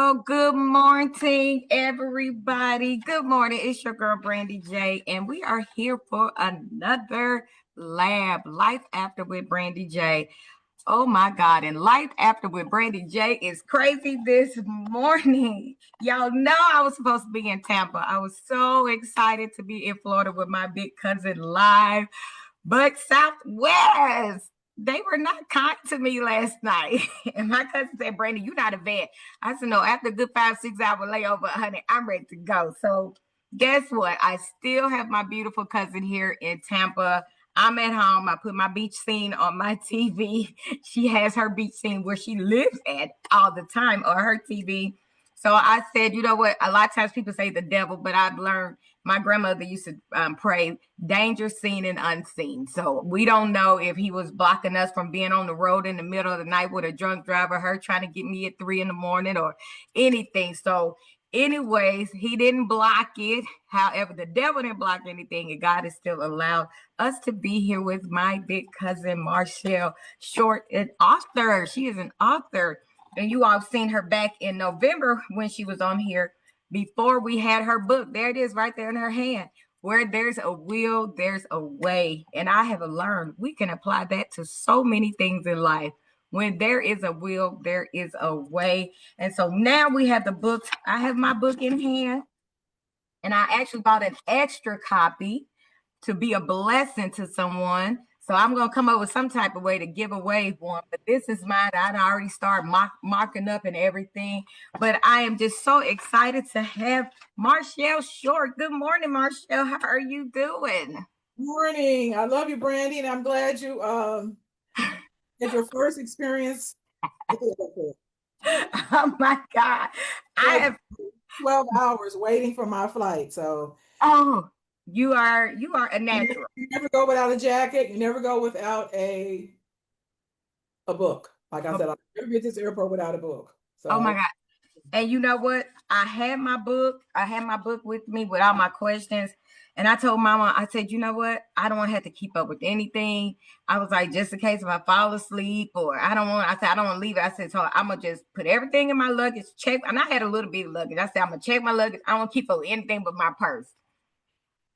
Well, good morning, everybody. Good morning. It's your girl, brandiJ, and we are here for another Life After with brandiJ. Oh my God. And Life After with brandiJ is crazy this morning. Y'all know I was supposed to be in Tampa. I was so excited to be in Florida with my big cousin live. But Southwest, they were not kind to me last night. And my cousin said, Brandy, you're not a vet. I said, no, after a good 5-6 hour layover, honey, I'm ready to go. So guess what? I still have my beautiful cousin here in Tampa. I'm at home. I put my beach scene on my TV. She has her beach scene where she lives at all the time on her TV. So I said, you know what? A lot of times people say the devil, but I've learned my grandmother used to pray danger seen and unseen. So we don't know if he was blocking us from being on the road in the middle of the night with a drunk driver, her trying to get me at 3 a.m. or anything. So anyways, he didn't block it. However, the devil didn't block anything, and God has still allowed us to be here with my big cousin Marchell Short, an author. She is an author, and you all have seen her back in November when she was on here before we had her book. There it is right there in her hand. Where there's a will, there's a way. And I have learned we can apply that to so many things in life. When there is a will, there is a way. And so now we have the books. I have my book in hand, and I actually bought an extra copy to be a blessing to someone. So I'm going to come up with some type of way to give away one. But this is mine. I already started marking up and everything. But I am just so excited to have Marchell Short. Good morning, Marchell. How are you doing? Morning. I love you, Brandy, and I'm glad you had your first experience. Oh my God. I Like have 12 hours waiting for my flight. So oh, you are a natural. you never go without a jacket. You never go without a book. Like I said, I'll never get to this airport without a book. Oh my So God. And you know what? I had my book. I had my book with me with all my questions. And I told mama, I said, you know what? I don't want to have to keep up with anything. I was like, just in case if I fall asleep or I said, I don't want to leave it. I said, so I'm going to just put everything in my luggage, check. And I had a little bit of luggage. I said, I'm going to check my luggage. I don't keep up with anything but my purse.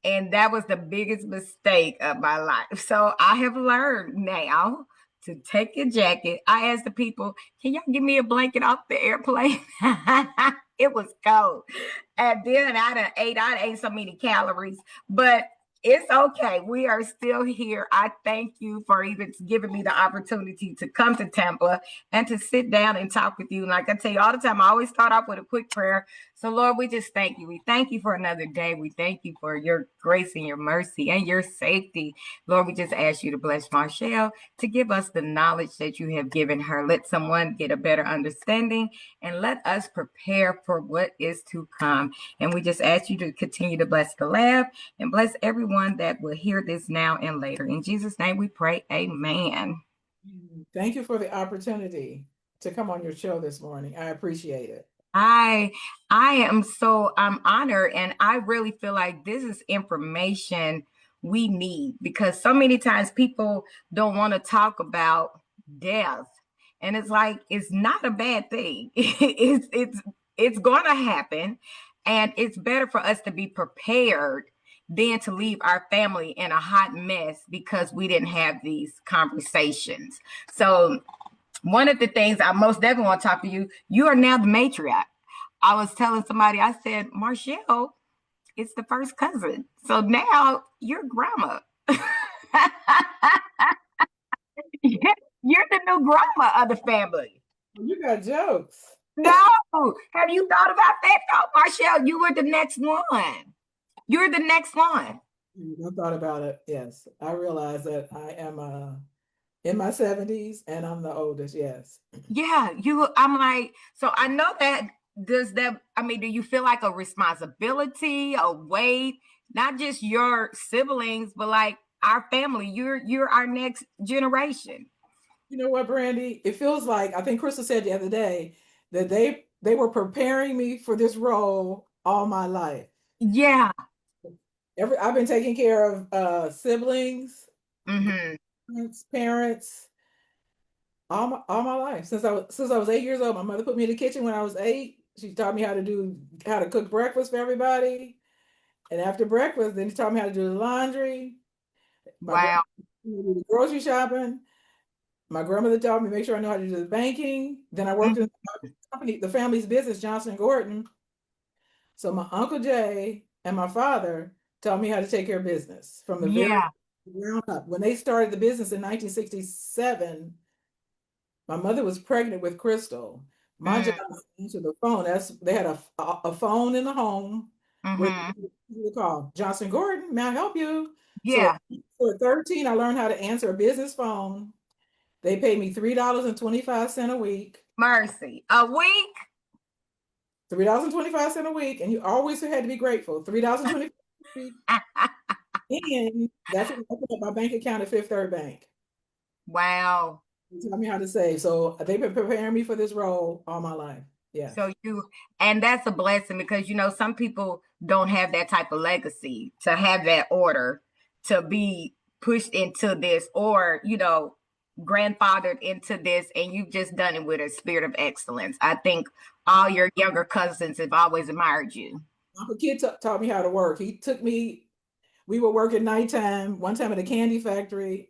And that was the biggest mistake of my life. So I have learned now to take a jacket. I asked the people, can y'all give me a blanket off the airplane? It was cold. And then I ate so many calories, but it's okay. We are still here. I thank you for even giving me the opportunity to come to Tampa and to sit down and talk with you. And like I tell you all the time, I always start off with a quick prayer. So, Lord, we just thank you. We thank you for another day. We thank you for your grace and your mercy and your safety. Lord, we just ask you to bless Marchell, to give us the knowledge that you have given her. Let someone get a better understanding and let us prepare for what is to come. And we just ask you to continue to bless the lab and bless everyone that will hear this now and later. In Jesus' name we pray, amen. thank you for the opportunity to come on your show this morning. I appreciate it. I I am so I'm honored, and I really feel like this is information we need because so many times people don't want to talk about death. And it's like it's not a bad thing. It's gonna happen, and it's better for us to be prepared than to leave our family in a hot mess because we didn't have these conversations. So one of the things I most definitely want to talk to you, you are now the matriarch. I was telling somebody, I said, Marchell, it's the first cousin. So now you're grandma. You're the new grandma of the family. You got jokes. No, have you thought about that though, Marchell? You were the next one. You're the next one. I thought about it. Yes, I realize that I am in my 70s and I'm the oldest. Yes. Yeah, I'm like, so I know that I mean, do you feel like a responsibility, a weight, not just your siblings, but like our family? You're our next generation. You know what, Brandy? It feels like I think Crystal said the other day that they were preparing me for this role all my life. Yeah. I've been taking care of siblings, Mm-hmm. parents all my life since I was 8 years old. My mother put me in the kitchen when I was 8. She taught me how to cook breakfast for everybody. And after breakfast, then she taught me how to do the laundry. My Wow. grandma do the grocery shopping. My grandmother taught me to make sure I know how to do the banking. Then I worked in Mhm. the company, the family's business, Johnson and Gordon. So my Uncle Jay and my father taught me how to take care of business from the very Yeah. ground up. When they started the business in 1967, my mother was pregnant with Crystal. My job Mm. was to answer the phone. They had a phone in the home with Mm-hmm. the call. Johnson Gordon, may I help you? So Yeah. at 13, I learned how to answer a business phone. They paid me $3.25 a week. Mercy. A week? $3.25 a week, and you always had to be grateful. $3.25 a week. And that's what opened up my bank account at Fifth Third Bank. Wow. They taught me how to save. So they've been preparing me for this role all my life. Yes. So and that's a blessing because, some people don't have that type of legacy to have that order to be pushed into this or, grandfathered into this, and you've just done it with a spirit of excellence. I think all your younger cousins have always admired you. Uncle Kid taught me how to work. He took me, we were working nighttime, one time at a candy factory,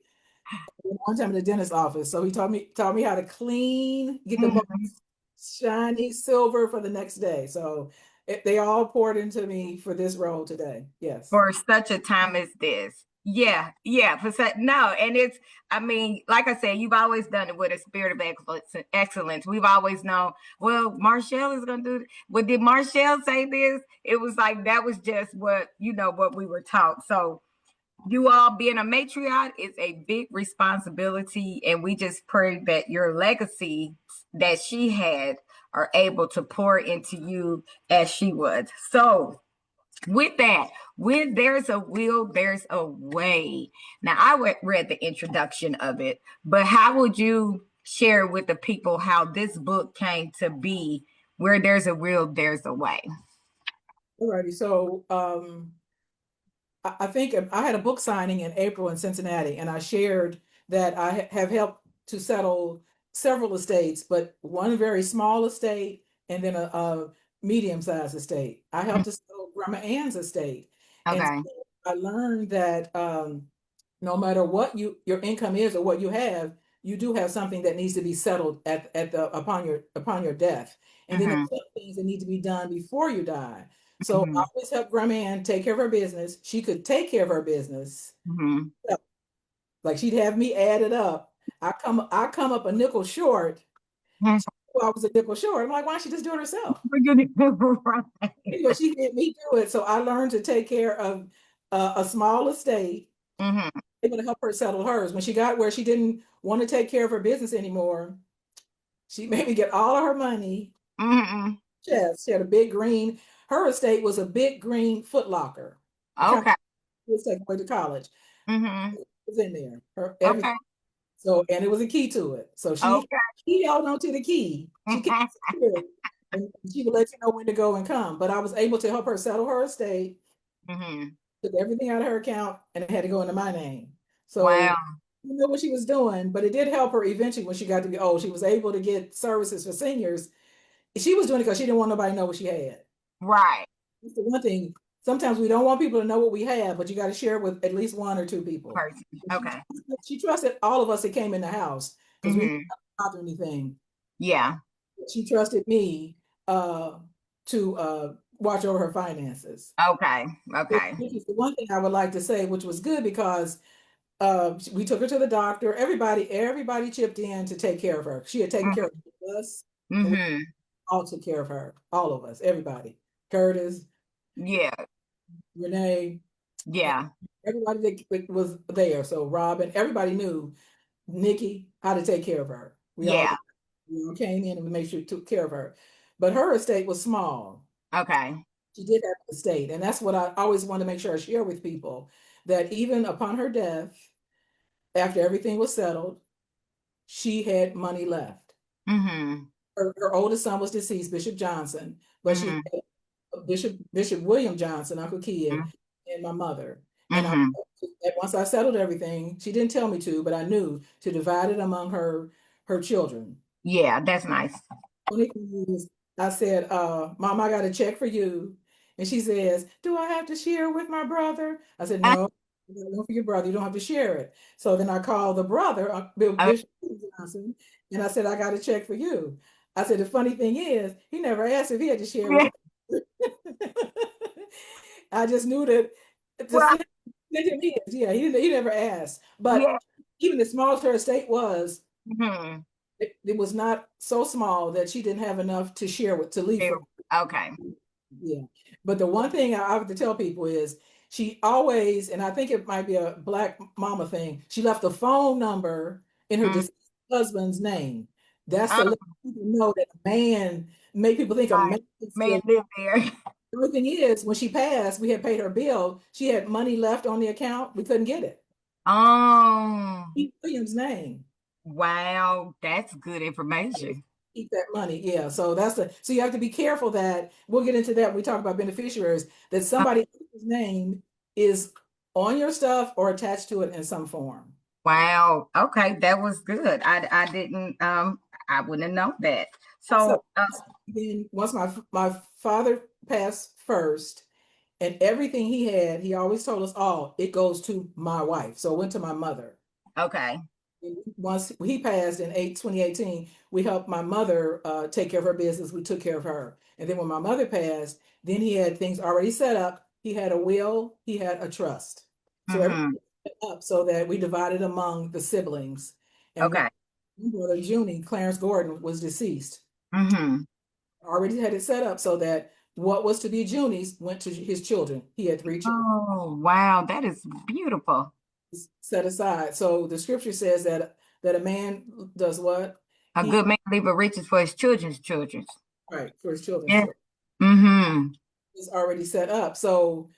and one time at the dentist office. So he taught me how to clean, get the Mhm. most shiny silver for the next day. So they all poured into me for this role today. Yes. For such a time as this. Yeah, yeah. No, and I mean, like I said, you've always done it with a spirit of excellence. We've always known, well, Marchell is going to do it. But did Marchell say this? It was like that was just what we were taught. So, you all being a matriarch is a big responsibility. And we just pray that your legacy that she had are able to pour into you as she was. So, with that, when there's a will, there's a way. Now, I read the introduction of it, but how would you share with the people how this book came to be? Where there's a will, there's a way. Alrighty. So I think I had a book signing in April in Cincinnati, and I shared that I have helped to settle several estates, but one very small estate and then a medium-sized estate. I helped to settle Grandma Ann's estate, and Okay. so I learned that no matter what your income is or what you have, you do have something that needs to be settled at the upon your death, and then there's Mm-hmm. some things that need to be done before you die. So I Mm-hmm. always helped Grandma Ann take care of her business. She could take care of her business. Mm-hmm. Like she'd have me add it up. I come up a nickel short. Well, I was a nickel short. I'm like, why don't she just do it herself? Right. Anyway, she let me do it. So I learned to take care of a small estate, Mm-hmm. able to help her settle hers. When she got where she didn't want to take care of her business anymore, she made me get all of her money. Mm-hmm. Yes, she had a big green. Her estate was a big green Foot Locker. The kind Okay. of was taken away to college. Mm-hmm. Was in there. Her everything. Okay. So and it was a key to it. So she held on to the key. She kept Okay. it secure, and she would let you know when to go and come. But I was able to help her settle her estate, Mm-hmm. took everything out of her account, and it had to go into my name. Wow. So you know what she was doing, but it did help her eventually when she got to be old. She was able to get services for seniors. She was doing it because she didn't want nobody to know what she had. Right. That's the one thing. Sometimes we don't want people to know what we have, but you got to share it with at least one or two people. Person. Okay. She trusted all of us that came in the house because we didn't Mm-hmm. bother anything. Yeah. She trusted me uh, to watch over her finances. Okay. Okay. Which is the one thing I would like to say, which was good because we took her to the doctor. Everybody chipped in to take care of her. She had taken care of us, and we Mm-hmm. all took care of her. All of us, everybody. Curtis, Yeah. Renee, Yeah. everybody that was there. So Robin, everybody knew Nikki how to take care of her. Yeah. We all came in and we made sure we took care of her. But her estate was small. Okay. She did have an estate, and that's what I always want to make sure I share with people, that even upon her death, after everything was settled, she had money left. Mm-hmm. Her oldest son was deceased, Bishop Johnson, but she Mm-hmm. had Bishop William Johnson, Uncle Kid, and my mother. And Mm-hmm. once I settled everything, she didn't tell me to, but I knew to divide it among her children. Yeah, that's nice. Funny thing is, I said, Mom, I got a check for you. And she says, do I have to share with my brother? I said, no, you got one for your brother. You don't have to share it. So then I called the brother, Oh, Bishop Johnson, and I said, I got a check for you. I said, the funny thing is, he never asked if he had to share with yeah. her. I just knew that the Well, snitch is. Yeah, he never asked. But yeah. even as small as her estate was, Hmm. it was not so small that she didn't have enough to share with to leave for. Okay. Yeah. But the one thing I have to tell people is she always, and I think it might be a black mama thing, she left a phone number in her Mm. deceased husband's name. That's to Oh, let people know that a man, make people think a man right. can Man still. live there. The only thing is, when she passed, we had paid her bill. She had money left on the account. We couldn't get it. Oh, Keep William's name. wow. That's good information. Keep that money. Yeah. So so you have to be careful that we'll get into that when we talk about beneficiaries, that Uh, somebody else's name is on your stuff or attached to it in some form. wow. Okay, that was good. I didn't I wouldn't have known that. So So then once my father passed first, and everything he had, he always told us all, it goes to my wife. So it went to my mother. okay. Once he passed in 2018, we helped my mother take care of her business. We took care of her. And then when my mother passed, then he had things already set up. He had a will, he had a trust. So everything Mm-hmm. was set up so that we divided among the siblings. And Okay. one brother, Junie, Clarence Gordon, was deceased. Mm-hmm. Already had it set up so that what was to be Junie's went to his children. He had three children Oh, wow. That is beautiful. set aside. So the scripture says that a man does what? A He good man leave a riches for his children's children. right for his children's Yeah. children. Mm-hmm. It's already set up. So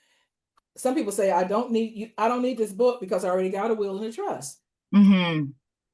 some people say, I don't need this book because I already got a will and a trust. Mm-hmm.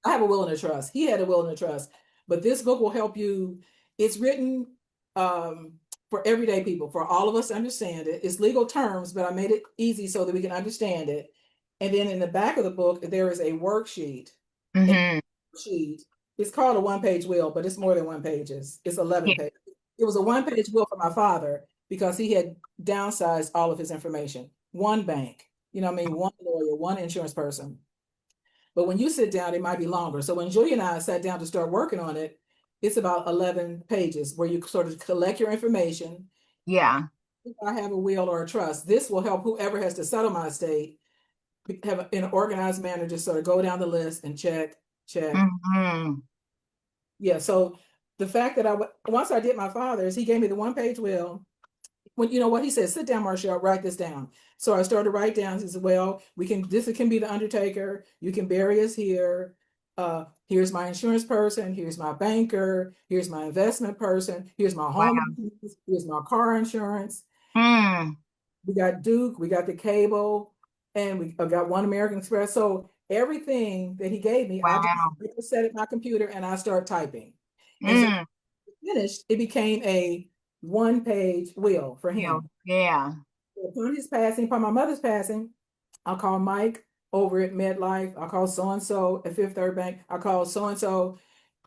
I have a will and a trust. He had a will and a trust. But this book will help you. It's written um, for everyday people, for all of us to understand it. It's legal terms, but I made it easy so that we can understand it. And then in the back of the book, there is a worksheet. And Mm-hmm. the worksheet, it's called a one-page will, but it's more than one pages. It's 11 Yeah. pages. It was a one-page will for my father because he had downsized all of his information. One bank, I mean, one lawyer, one insurance person. But when you sit down, it might be longer. So when Julia and I sat down to start working on it, it's about 11 pages where you sort of collect your information. Yeah. If I have a will or a trust, this will help whoever has to settle my estate have in an organized manner, just sort of go down the list and check, check. Mm-hmm. Yeah. So the fact that once I did my father's, he gave me the one-page will. When you know what he said, sit down, Marchell, write this down. So I started to write down. He said, well, this can be the undertaker. You can bury us here. Here's my insurance person. Here's my banker. Here's my investment person. Here's my home Wow. insurance. Here's my car insurance. Mm. We got Duke. We got the cable, and we got One American Express. So everything that he gave me, I Wow. just set it my computer and I start typing. And so Mm. finished, it became a one-page will for Yeah. him. Yeah. Upon his passing, upon my mother's passing, I'll call Mike over at MedLife. I'll call so and so at Fifth Third Bank. I'll call so and so.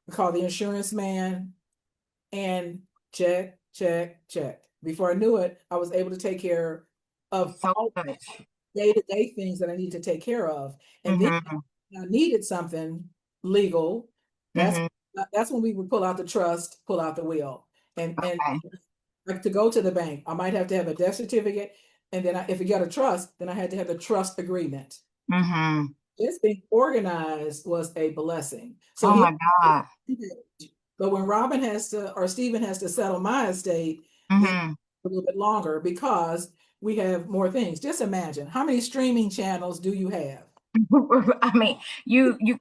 I call the insurance man and check, check, check. Before I knew it, I was able to take care of So all good. day-to-day things that I need to take care of. And then Mm-hmm. I needed something legal. That's Mm-hmm. that's when we would pull out the trust, pull out the will, and Okay. like to go to the bank, I might have to have a death certificate. And then if you got a trust, then I had to have the trust agreement. Mm-hmm. Just being organized was a blessing. So Oh he, my God. but when Robin has to, or Stephen has to settle my estate, then Mm-hmm. a little bit longer because we have more things. Just imagine how many streaming channels do you have? I mean,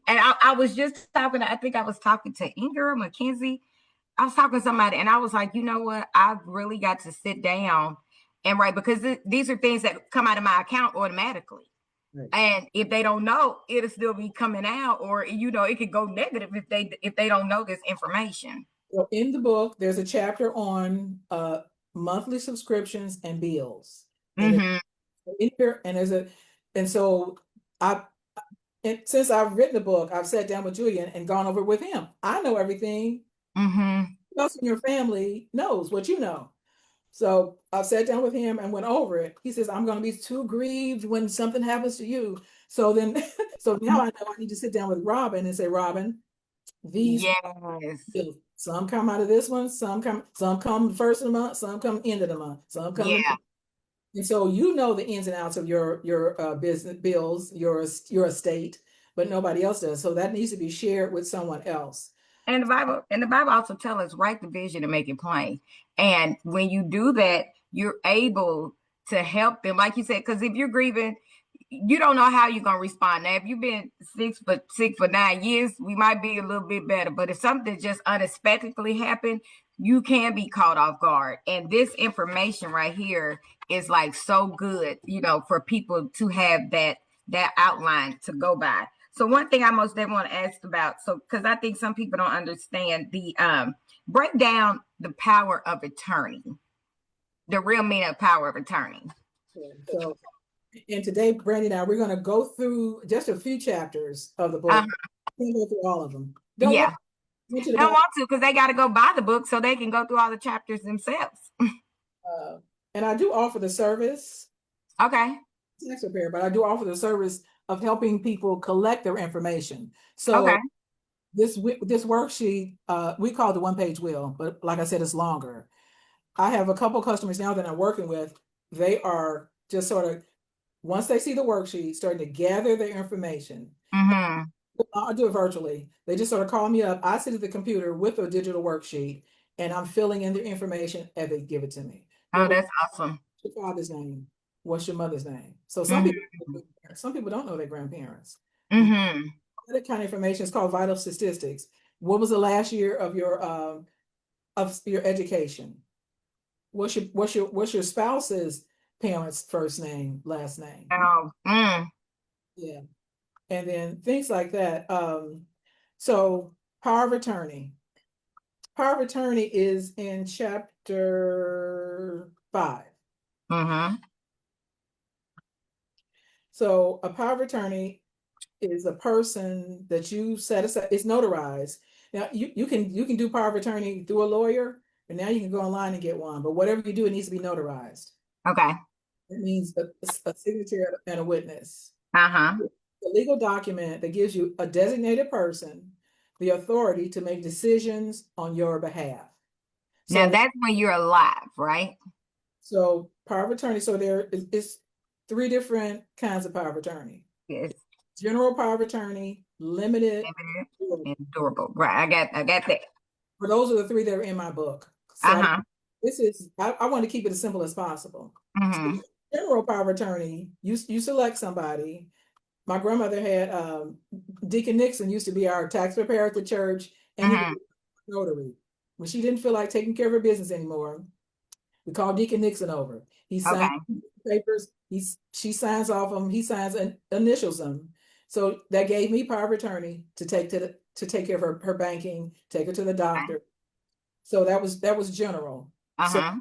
and I was just talking, I think I was talking to Inger McKenzie. I was talking to somebody and I was like, you know what? I've really got to sit down and write because these are things that come out of my account automatically. Right. And if they don't know, it'll still be coming out, or it could go negative if they don't know this information. So in the book, there's a chapter on monthly subscriptions and bills. And it's Mm-hmm. in here, and so I and since I've written the book, I've sat down with Julian and gone over it with him. I know everything Mm-hmm. else in your family knows what you know. So I sat down with him and went over it. He says, I'm going to be too grieved when something happens to you. So then, so now I know I need to sit down with Robin and say, Robin, these Yes. bills, some come out of this one, some come first of the month, some come end of the month, some come in. Yeah. And so you know the ins and outs of your business bills, your estate, but nobody else does. So that needs to be shared with someone else. And the Bible also tells us write the vision and make it plain. And when you do that, you're able to help them, like you said, because if you're grieving, you don't know how you're gonna respond. Now, if you've been sick for 9 years, we might be a little bit better. But if something just unexpectedly happened, you can be caught off guard. And this information right here is like so good, for people to have that outline to go by. So one thing I most definitely want to ask about, so because I think some people don't understand the break down the power of attorney, the real meaning of power of attorney. So, and today, Brandy and I, we're going to go through just a few chapters of the Uh-huh. book. We'll go through all of them. Don't worry. Yeah. They don't want to because they got to go buy the book so they can go through all the chapters themselves. Uh, and I do offer the service. Okay. Tax preparer, but I do offer the service of helping people collect their information. So Okay. this worksheet, we call it the one-page wheel, but like I said, it's longer. I have a couple customers now that I'm working with. They are just sort of, once they see the worksheet, starting to gather their information. Mm-hmm. I'll do it virtually. They just sort of call me up. I sit at the computer with a digital worksheet and I'm filling in their information as they give it to me. Oh, What's that's awesome. your father's name? What's your mother's name? So Mm-hmm. some people don't know their grandparents. Mm-hmm. That kind of information is called vital statistics. What was the last year of your education? What's your spouse's parents' first name, last name? Oh, Yeah, and then things like that. So power of attorney. Power of attorney is in chapter 5. mm-hmm. So a power of attorney is a person that you set aside. It's notarized. Now you can do power of attorney through a lawyer, and now you can go online and get one. But whatever you do, it needs to be notarized. Okay. It means a signature and a witness. Uh-huh. A legal document that gives you a designated person the authority to make decisions on your behalf. Now So that's when you're alive, right? power of attorney. So there is three different kinds of power of attorney: Yes. general power of attorney, limited. Limited and durable. Right. I got that. For those are the three that are in my book. So Uh-huh. I want to keep it as simple as possible. So Mm-hmm. general power of attorney, you select somebody. My grandmother had Deacon Nixon used to be our tax preparer at the church, and he was Mm-hmm. a notary. When she didn't feel like taking care of her business anymore, we called Deacon Nixon over. He signed Okay. papers. She signs off them. He signs and initials them. So that gave me power of attorney to take care of her banking, take her to the Okay. doctor. So that was general. So Uh-huh.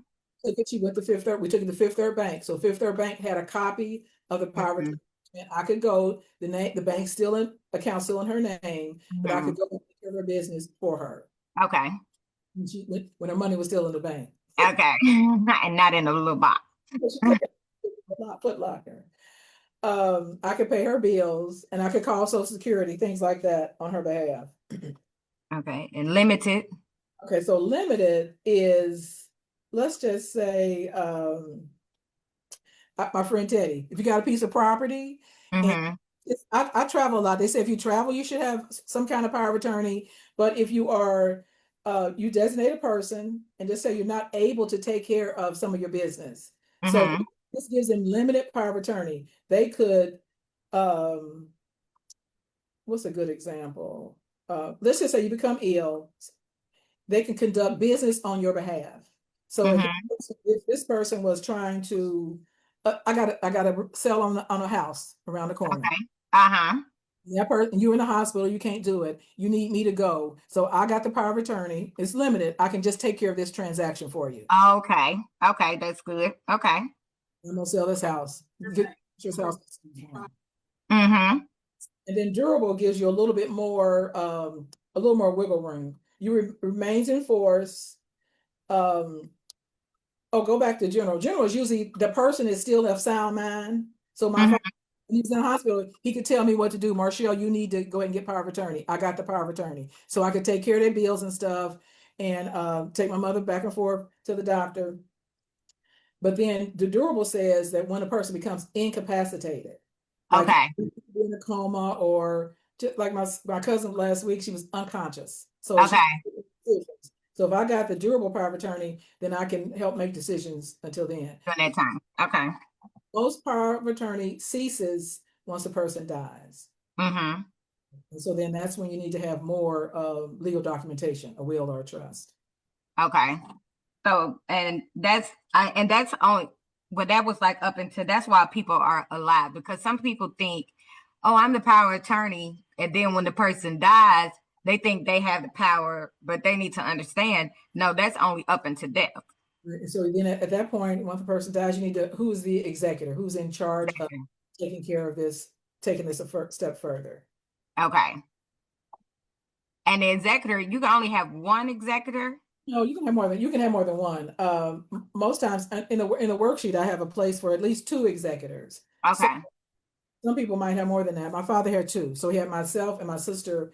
she went to Fifth Third. We took it to Fifth Third Bank. So Fifth Third Bank had a copy of the power of Mm-hmm. attorney. And I could go, the bank still in account still in her name, but I Mm-hmm. could go and take care of her business for her Okay. when her money was still in the bank. Okay. And not in a little box. She took it to the Foot Locker. I could pay her bills and I could call Social Security, things like that on her behalf. Okay. And limited. Okay, so limited is, let's just say, my friend Teddy, if you got a piece of property and Mm-hmm. I travel a lot. They say if you travel, you should have some kind of power of attorney. But if you are, you designate a person and just say you're not able to take care of some of your business. So Mm-hmm. this gives them limited power of attorney. They could, um, what's a good example? Let's just say you become ill. They can conduct business on your behalf. So Mm-hmm. if this person was trying to, I got to sell on a house around the corner. Okay. Uh-huh. That person, you're in the hospital, you can't do it. You need me to go. So I got the power of attorney. It's limited. I can just take care of this transaction for you. Okay. Okay. That's good. Okay. I'm gonna sell this house. Get this house. Mm-hmm. And then durable gives you a little more wiggle room. remains in force. Um, oh, go back to general. General is usually the person is still of sound mind. So my father, Mm-hmm. when he was in the hospital, he could tell me what to do. Marchell, you need to go ahead and get power of attorney. I got the power of attorney. So I could take care of their bills and stuff and take my mother back and forth to the doctor. But then the durable says that when a person becomes incapacitated, like Okay. in a coma, or just like my cousin last week, she was unconscious. So she Okay. decisions. So if I got the durable power of attorney, then I can help make decisions until then. During that time. Okay. Most power of attorney ceases once a person dies. Mm-hmm. And so then that's when you need to have more legal documentation, a will or a trust. Okay. So, and that's only, but that was like up until, that's why people are alive, because some people think, oh, I'm the power of attorney. And then when the person dies, they think they have the power, but they need to understand, no, that's only up until death. And so then at that point, once the person dies, you need to, who's the executor? Who's in charge of taking care of this, taking this a step further? Okay. And the executor, you can only have one executor. No, you can have more than one. Most times in the worksheet, I have a place for at least two executors. So Okay. some people might have more than that. My father had two, so he had myself and my sister,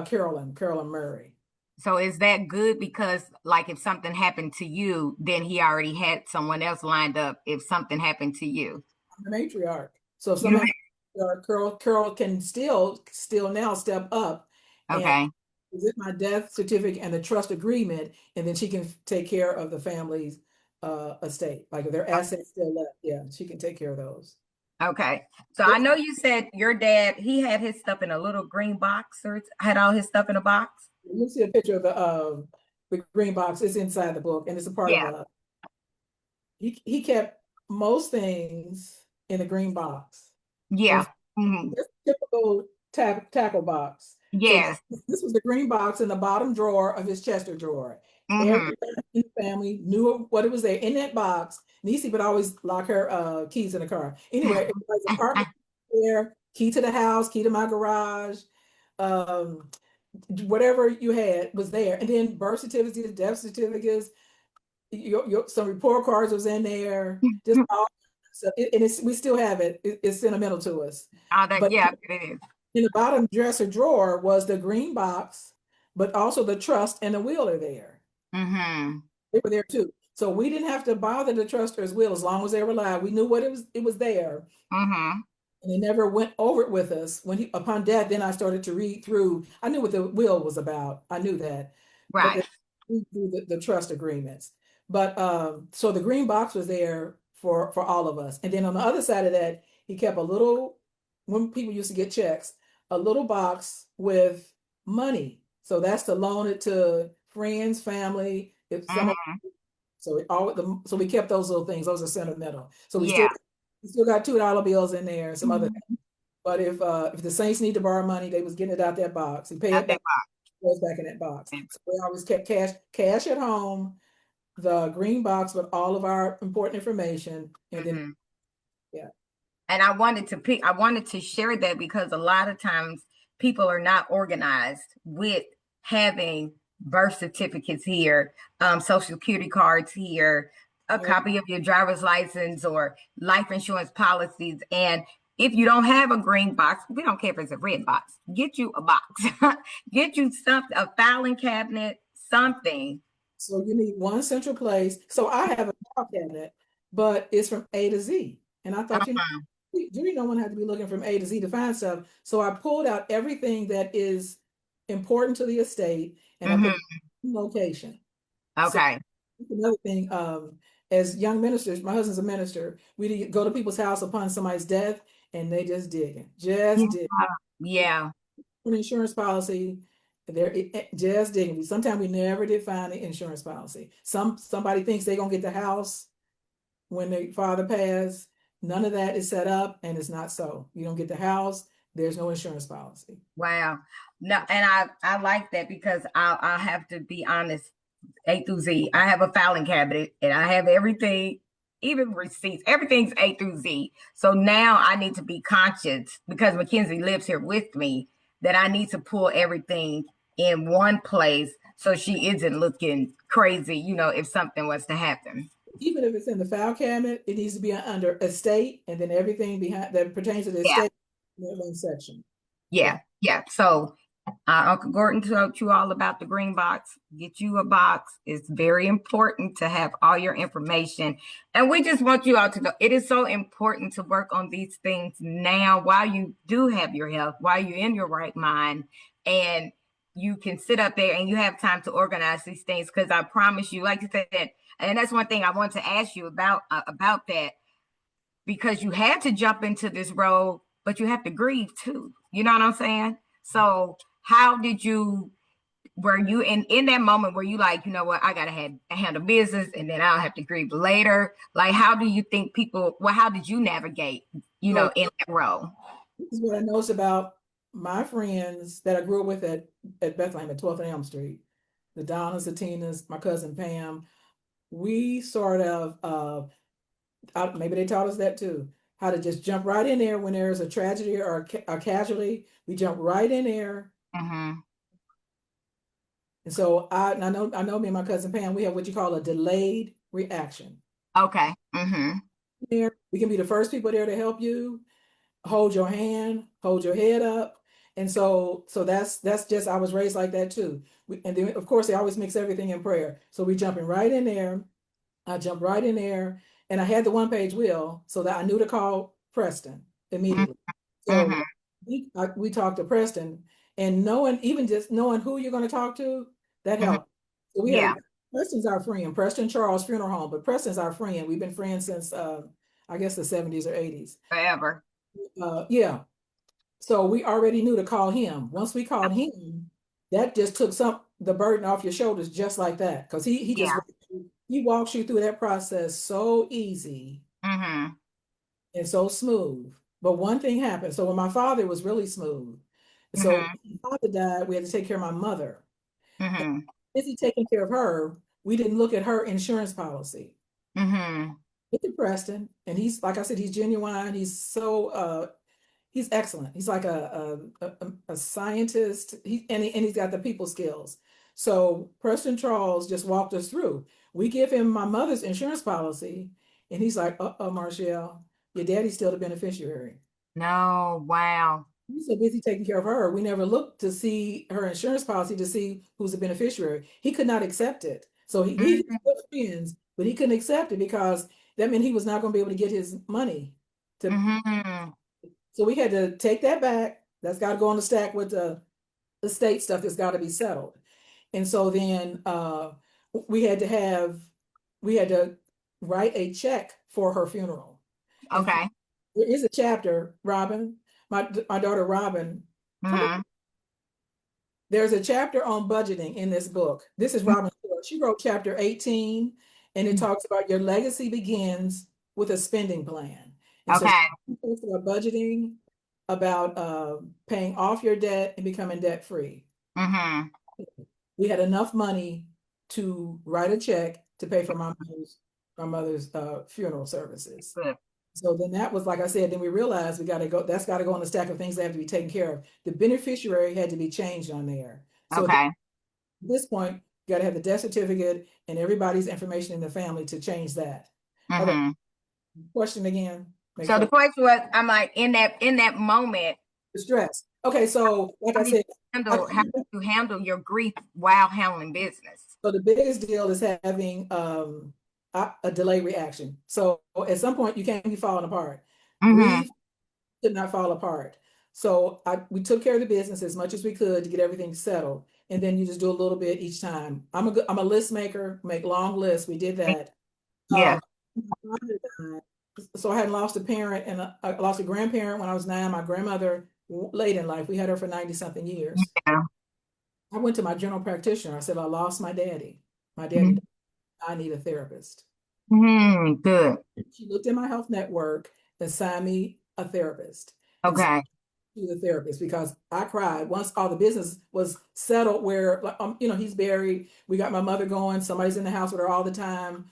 Carolyn Murray. So is that good? Because like if something happened to you, then he already had someone else lined up if something happened to you. I'm the matriarch. So if You know? something, Carol can still now step up and Okay. get my death certificate and the trust agreement, and then she can take care of the family's estate. Like if their assets still left, yeah, she can take care of those. Okay. So I know you said your dad, he had his stuff in a little green box, or had all his stuff in a box. You see a picture of the green box. It's inside the book, and it's a part of Yeah. the. He kept most things in the green box. It Yeah. was Hmm. just typical tackle box. So Yes. this was the green box in the bottom drawer of his Chester drawer. Hmm. Everybody in the family knew what it was there in that box. Niecy would always lock her keys in the car. Anyway, everybody's apartment there, key to the house, key to my garage. Um, whatever you had was there. And then birth certificates, death certificates, some report cards was in there, just all stuff. And we still have it. It's sentimental to us. Oh, that, But yeah, it is. in the bottom dresser drawer was the green box, but also the trust and the will are there. Mm-hmm. They were there too. So we didn't have to bother the truster's will as long as they were alive. We knew what it was there. Mm-hmm. And they never went over it with us. When he upon death, then I started to read through. I knew what the will was about. I knew that. But Right. then read through the trust agreements. But so the green box was there for all of us. And then on the other side of that, he kept a little, when people used to get checks, a little box with money. So that's to loan it to friends, family, if some of Mm-hmm. so we kept those little things. Those are sentimental. So Yeah. we still got $2 bills in there and some other things. But if the Saints need to borrow money, they was getting it out that box. He pay Out it back, that box. goes back in that box. So we always kept cash at home, the green box with all of our important information, and then Mm-hmm. yeah. And I wanted to share that because a lot of times people are not organized with having birth certificates here, social security cards here, a Yeah. copy of your driver's license or life insurance policies. And if you don't have a green box, we don't care if it's a red box, get you a box, get you something, a filing cabinet, something. So you need one central place. So I have a file cabinet, but it's from A to Z. And I thought, Uh-huh. you don't want to have to be looking from A to Z to find stuff. So I pulled out everything that is important to the estate and I put Mm-hmm. it in location. So Okay. another thing, as young ministers, my husband's a minister, we go to people's house upon somebody's death and they just digging, Yeah. just dig. Yeah. An insurance policy, they're just digging. Sometimes we never did find the insurance policy. Somebody thinks they're gonna get the house when their father passed. None of that is set up, and it's not so. You don't get the house. There's no insurance policy. Wow. No, and I like that because I'll have to be honest, A through Z. I have a filing cabinet and I have everything, even receipts, everything's A through Z. So now I need to be conscious because Mackenzie lives here with me that I need to pull everything in one place so she isn't looking crazy, if something was to happen. Even if it's in the file cabinet, it needs to be under estate, and then everything behind that pertains to the Yeah, estate in that one section. Yeah. yeah. So Uncle Gordon told you all about the green box. Get you a box. It's very important to have all your information. And we just want you all to know it is so important to work on these things now while you do have your health, while you're in your right mind, and you can sit up there and you have time to organize these things. Because I promise you, like you said, and that's one thing I want to ask you about that, because you had to jump into this role, but you have to grieve too. You know what I'm saying? So how did you, were you in that moment where you like, you know what, I gotta handle business and then I'll have to grieve later? Like, how do you think people, well, how did you navigate, So in that role? this is what I noticed about my friends that I grew up with at Bethlehem at 12th and Elm Street. The Donnas, the Tinas, my cousin Pam. We sort of maybe they taught us that too, how to just jump right in there when there's a tragedy or a casualty. We jump right in there. Mm-hmm. And so I know me and my cousin Pam, we have what you call a delayed reaction. Okay. Mm-hmm. There, we can be the first people there to help you, hold your hand, hold your head up. And so that's just I was raised like that too. And then of course they always mix everything in prayer. So we jumping right in there. I jumped right in there, and I had the one-page wheel so that I knew to call Preston immediately. So Mm-hmm. we talked to Preston, and knowing, even just knowing who you're going to talk to, that Mm-hmm. helped. So we Yeah. had Preston's our friend, Preston Charles Funeral Home, but Preston's our friend. We've been friends since I guess the 70s or 80s. Forever. Yeah. So we already knew to call him. Once we called him, that just took the burden off your shoulders just like that. Because Yeah. he walks you through that process so easy Mm-hmm. and so smooth. But one thing happened. So when my father was really smooth. So Mm-hmm. when my father died, we had to take care of my mother. And Mm-hmm. busy taking care of her, we didn't look at her insurance policy. Mm-hmm. Look at Preston, and he's like I said, he's genuine. He's excellent. He's like a scientist. He's got the people skills. So Preston Charles just walked us through. We give him my mother's insurance policy, and he's like, Marchell, your daddy's still the beneficiary. No, wow. He's so busy taking care of her. We never looked to see her insurance policy to see who's the beneficiary. He could not accept it. So he Mm-hmm. was friends, but he couldn't accept it because that meant he was not going to be able to get his money to. Mm-hmm. So we had to take that back. That's got to go on the stack with the estate stuff that's got to be settled. And so then we had to have we had to write a check for her funeral. And Okay. there is a chapter, Robin, my daughter Robin, come on. Mm-hmm. There's a chapter on budgeting in this book. This is Robin Short. She wrote chapter 18, and it talks about your legacy begins with a spending plan. And so Okay. she talks about budgeting, about paying off your debt and becoming debt free. Mm-hmm. We had enough money to write a check to pay for my mother's funeral services. Good. So then that was, like I said, then we realized we got to go, that's got to go on the stack of things that have to be taken care of. The beneficiary had to be changed on there. So at Okay. this point, you got to have the death certificate and everybody's information in the family to change that. Okay, Mm-hmm. question again. Make So sure the question was, I'm like, in that moment, the stress. Okay, so like how I did said, how did you handle your grief while handling business? so the biggest deal is having a delay reaction. So at some point you can't be falling apart. Mm-hmm. Grief did not fall apart. So we took care of the business as much as we could to get everything settled. And then you just do a little bit each time. I'm a list maker, make long lists. We did that. Yeah. So I hadn't lost a parent, and I lost a grandparent when I was 9, my grandmother late in life. We had her for 90 something years. Yeah. I went to my general practitioner. I said, I lost my daddy. My daddy Mm-hmm. died. I need a therapist. Mm-hmm. Good. She looked at my health network and assigned me a therapist. And so Okay. to the therapist because I cried once all the business was settled where he's buried. We got my mother going, somebody's in the house with her all the time.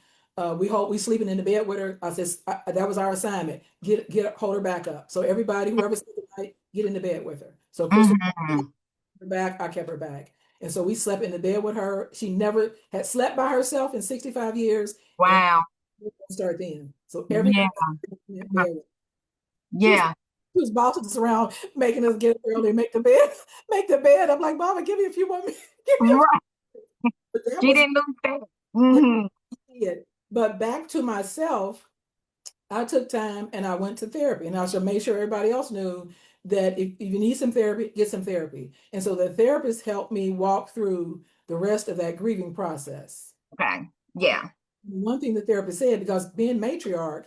We sleeping in the bed with her. I said that was our assignment. Hold her back up. So everybody, whoever slept at night, get in the bed with her. So Crystal Mm-hmm. her back, I kept her back. And so we slept in the bed with her. She never had slept by herself in 65 years, and Wow. start then. So every Yeah. night in that bed. She was Yeah. she was bossing us around, making us get up early and make the bed, make the bed. I'm like, Mama, give me a few more minutes. Give me a few. Right. But that She was didn't lose that. Hmm. it. But back to myself, I took time and I went to therapy, and I should make sure everybody else knew that if you need some therapy, get some therapy. And so the therapist helped me walk through the rest of that grieving process. Okay. Yeah. One thing the therapist said, because being matriarch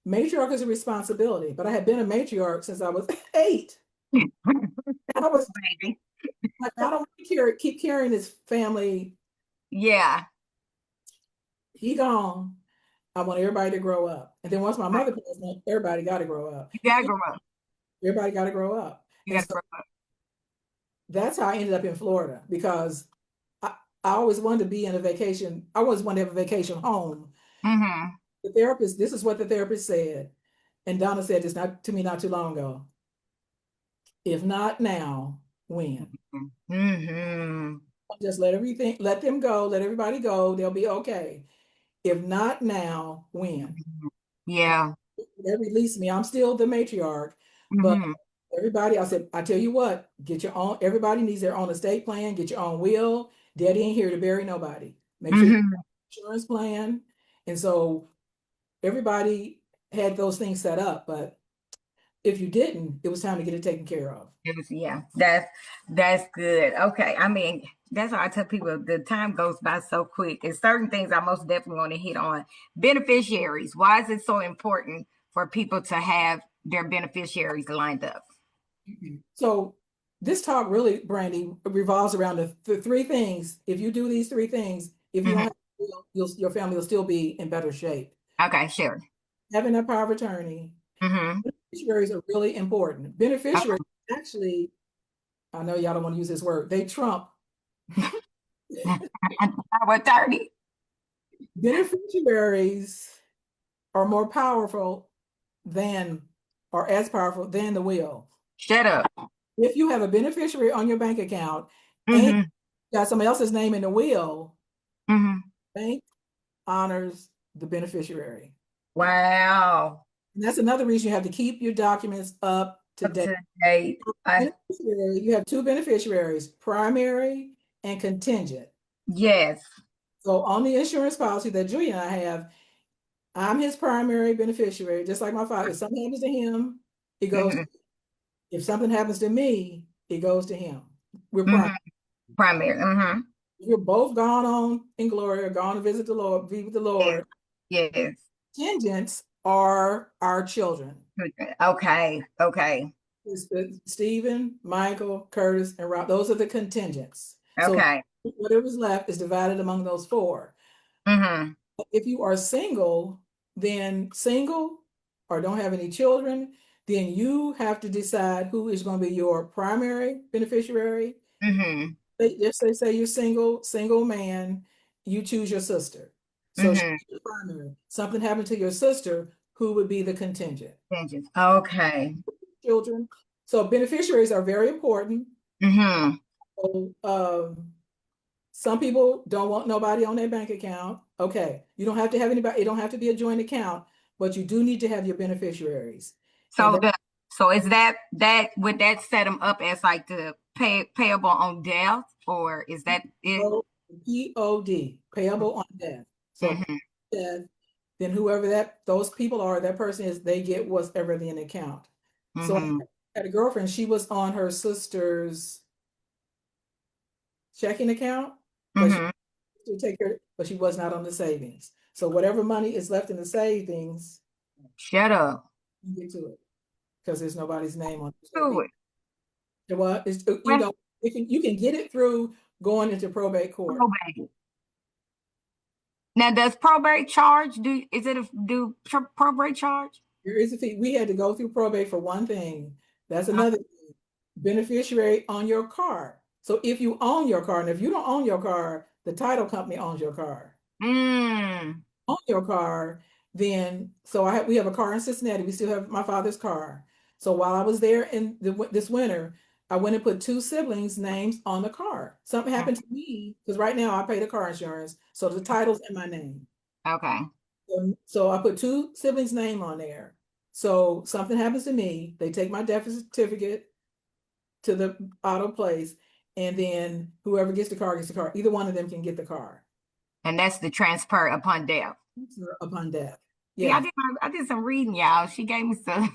is a responsibility, but I had been a matriarch since I was 8. And I was Baby. like, I don't want to keep carrying this family. Yeah. He gone. I want everybody to grow up. And then once my mother passed on, everybody got to grow up. You gotta grow up. Everybody got to grow up. You And gotta so grow up. that's how I ended up in Florida, because I, I always wanted to be in a vacation. I always wanted to have a vacation home. Mm-hmm. The therapist, this is what the therapist said. And Donna said this not to me not too long ago. If not now, when? Mm-hmm. Just let them go, let everybody go, they'll be okay. If not now, when? Yeah. That released me. I'm still the matriarch, but Mm-hmm. everybody, I said, I tell you what, get your own, everybody needs their own estate plan, get your own will. Daddy ain't here to bury nobody. Make sure you have Mm-hmm. an insurance plan. And so everybody had those things set up, but if you didn't, it was time to get it taken care of. Yeah, that's good. Okay. I mean, that's why I tell people the time goes by so quick. And certain things I most definitely want to hit on. Beneficiaries. Why is it so important for people to have their beneficiaries lined up? So this talk really, Brandy, revolves around the three things. If you do these three things, if you don't Hmm. have, your family will still be in better shape. Okay, sure. Having a power of attorney, Hmm. beneficiaries are really important. Beneficiaries, Okay. actually, I know y'all don't want to use this word, they trump. Power 30. Beneficiaries are more powerful than, or as powerful than the will. Shut up. If you have a beneficiary on your bank account and Hmm. got somebody else's name in the will, Hmm. bank honors the beneficiary. Wow. And that's another reason you have to keep your documents up to Up date. to date. Beneficiary, you have two beneficiaries, primary and contingent. Yes. So on the insurance policy that Julia and I have, I'm his primary beneficiary, just like my father. If something happens to him, it goes. Hmm. If something happens to me, it goes to him. We're Hmm. primary. Primary. Hmm. We're both gone on in glory, or gone to visit the Lord, be with the Yes. Lord. Yes. Contingents are our children. Okay. Okay. Stephen, Michael, Curtis, and Rob. Those are the contingents. So Okay. whatever's left is divided among those four. Hmm. If you are single, then single or don't have any children, then you have to decide who is going to be your primary beneficiary. Hmm. Just say you're single man, you choose your sister. So she's Hmm. your primary. Something happened to your sister, who would be the contingent? Changes. Okay. Children. So beneficiaries are very important. Hmm. So, some people don't want nobody on their bank account. Okay, you don't have to have anybody, it don't have to be a joint account, but you do need to have your beneficiaries. And So the so is that would that set them up as like the payable on death, or is that it? POD, payable on death. So Hmm. death, then whoever those people are, that person is, they get whatever in the account. So I Hmm. had a girlfriend, she was on her sister's checking account, but she Hmm. to take care, but she was not on the savings. So whatever money is left in the savings, Shut up. you get to it, because there's nobody's name on it. So Do it. what is, When you can get it through going into probate court. probate. Now, does probate charge? Is it a do probate charge? There is a fee. We had to go through probate for one thing. That's another thing. Beneficiary on your car. So if you own your car, and if you don't own your car, the title company owns your car. Mm. Own your car, then we have a car in Cincinnati. We still have my father's car. So while I was there in this winter, I went and put two siblings' names on the car. Something happened to me because right now I pay the car insurance, so the title's in my name. Okay. So I put two siblings' name on there. So something happens to me, they take my death certificate to the auto place, and then whoever gets the car gets the car. Either one of them can get the car And that's the transfer upon death. upon death. See, Yeah. I did some reading, y'all. She gave me some.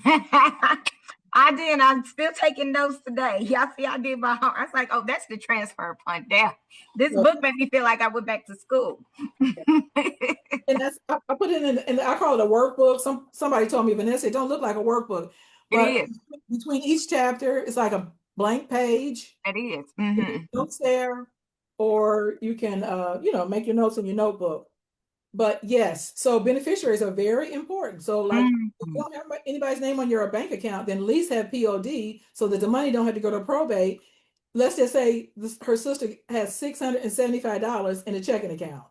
I did. I'm still taking notes today. Y'all see, I did my homework. I was like, oh, that's the transfer upon death. This So, book made me feel like I went back to school. and that's I put it in I call it a workbook. Somebody told me, Vanessa, it don't look like a workbook, It but is. between each chapter, it's like a blank page. It is. Notes there, or you can make your notes in your notebook. But yes, so beneficiaries are very important. So like if you Mhm. don't have anybody's name on your bank account, then at least have POD so that the money don't have to go to probate. Let's just say her sister has $675 in a checking account.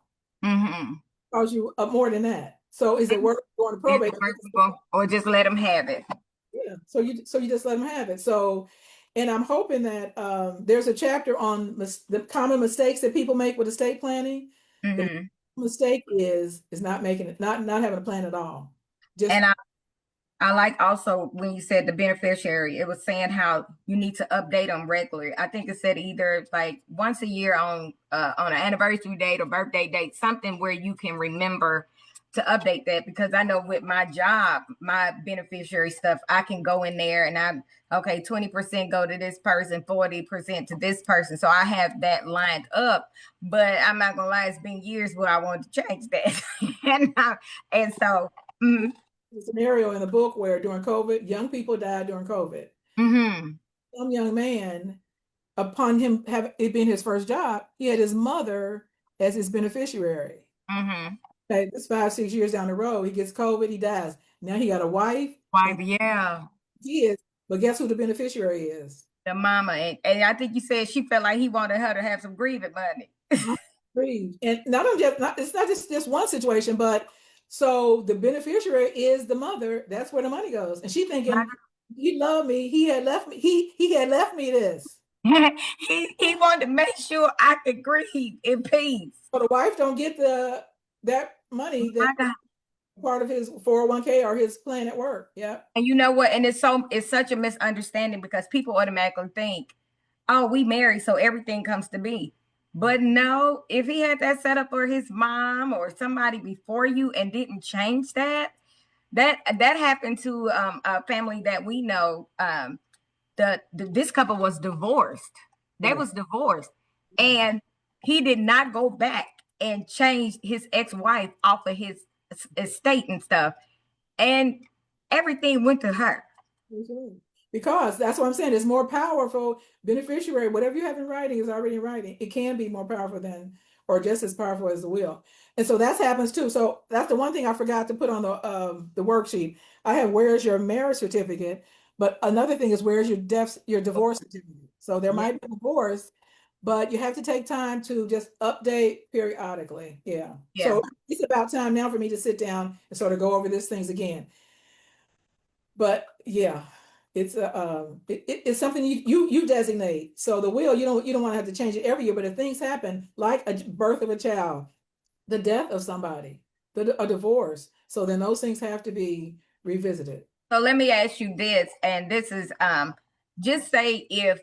Mhm. Cost you more than that. So is it worth going to Is probate? it workable, or just let them have it? Yeah. So you just let them have it. So, and I'm hoping that there's a chapter on the common mistakes that people make with estate planning. The Hmm. mistake is not making it, not having a plan at all. Just And I like also when you said the beneficiary, it was saying how you need to update them regularly. I think it said either like once a year on an anniversary date or birthday date, something where you can remember to update that. Because I know with my job, my beneficiary stuff, I can go in there and I'm okay, 20% go to this person, 40% to this person. So I have that lined up. But I'm not gonna lie, it's been years where I wanted to change that. And so mm, a scenario in the book where during COVID, young people died during COVID. mm-hmm. Some young man, upon him having it being his first job, he had his mother as his beneficiary. Mm-hmm. Okay, this 5, 6 years down the road, he gets COVID, he dies. Now he got a wife Why, and yeah, kids, but guess who the beneficiary is? the mama. And I think you said she felt like he wanted her to have some grieving money. Grieved. And not only just not it's not just one situation, but so the beneficiary is the mother. That's where the money goes, and she thinking he loved me. He had left me. He had left me this. He wanted to make sure I could grieve in peace. So the wife don't get that money that My God. part of his 401k or his plan at work. Yeah. And you know what? And it's such a misunderstanding because people automatically think, oh, we married, so everything comes to be. But no, if he had that set up for his mom or somebody before you and didn't change that, that happened to a family that we know. This couple was divorced. They Right. was divorced, and he did not go back and change his ex-wife off of his estate and stuff, and everything went to her. Because that's what I'm saying. It's more powerful. Beneficiary, whatever you have in writing is already in writing. It can be more powerful than, or just as powerful as the will. And so that happens too. So that's the one thing I forgot to put on the worksheet. I have where's your marriage certificate, but another thing is where's your divorce certificate. So there Yeah, might be divorce, but you have to take time to just update periodically. Yeah. yeah. So it's about time now for me to sit down and sort of go over these things again. But yeah, it's something you designate. So the will you don't want to have to change it every year. But if things happen, like a birth of a child, the death of somebody, a divorce, so then those things have to be revisited. So let me ask you this, and this is just say if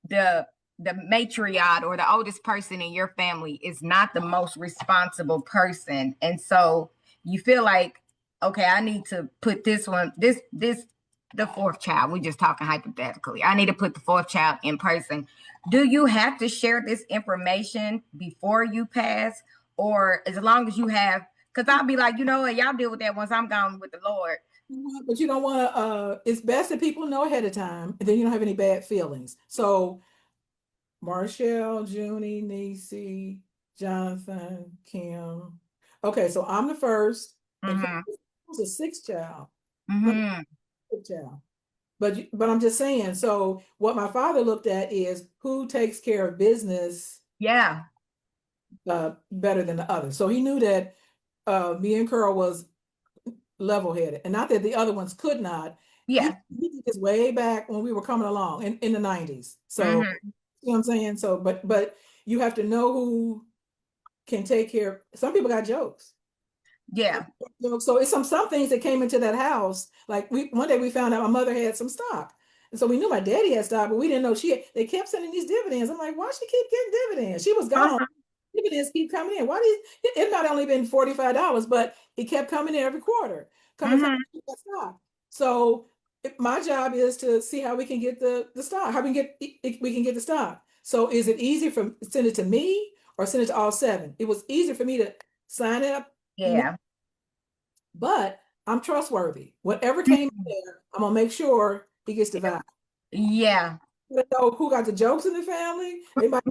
the the matriarch or the oldest person in your family is not the most responsible person, and so you feel like, okay, I need to put this the fourth child, we're just talking hypothetically, I need to put the fourth child in person. Do you have to share this information before you pass, or as long as you have, because I'll be like, you know what, y'all deal with that once I'm gone with the Lord. But you don't want to. It's best that people know ahead of time, and then you don't have any bad feelings. So Marchell, Junie, Nisi, Jonathan, Kim. Okay, so I'm the first, and Kim Mm-hmm. was a sixth child. No, Mm-hmm. fifth child. But I'm just saying, so what my father looked at is who takes care of business Yeah. better than the other. So he knew that me and Carl was level-headed, and not that the other ones could not. Yeah. He did this way back when we were coming along in the 90s. So, Hmm. you know what I'm saying? So, but you have to know who can take care. Some people got jokes. Yeah. So it's some things that came into that house. Like we one day we found out my mother had some stock. And so we knew my daddy had stock, but we didn't know they kept sending these dividends. I'm like, why she keep getting dividends? She was gone. Uh-huh. Dividends keep coming in. Why did it not only been $45, but it kept coming in every quarter, coming from Hmm. that stock. So my job is to see how we can get the stock, how we can get the stock. So is it easy for send it to me or send it to all seven? It was easier for me to sign it up, Yeah. but I'm trustworthy. Whatever came in there, I'm gonna make sure he gets divided. Yeah. You know who got the jokes in the family? They might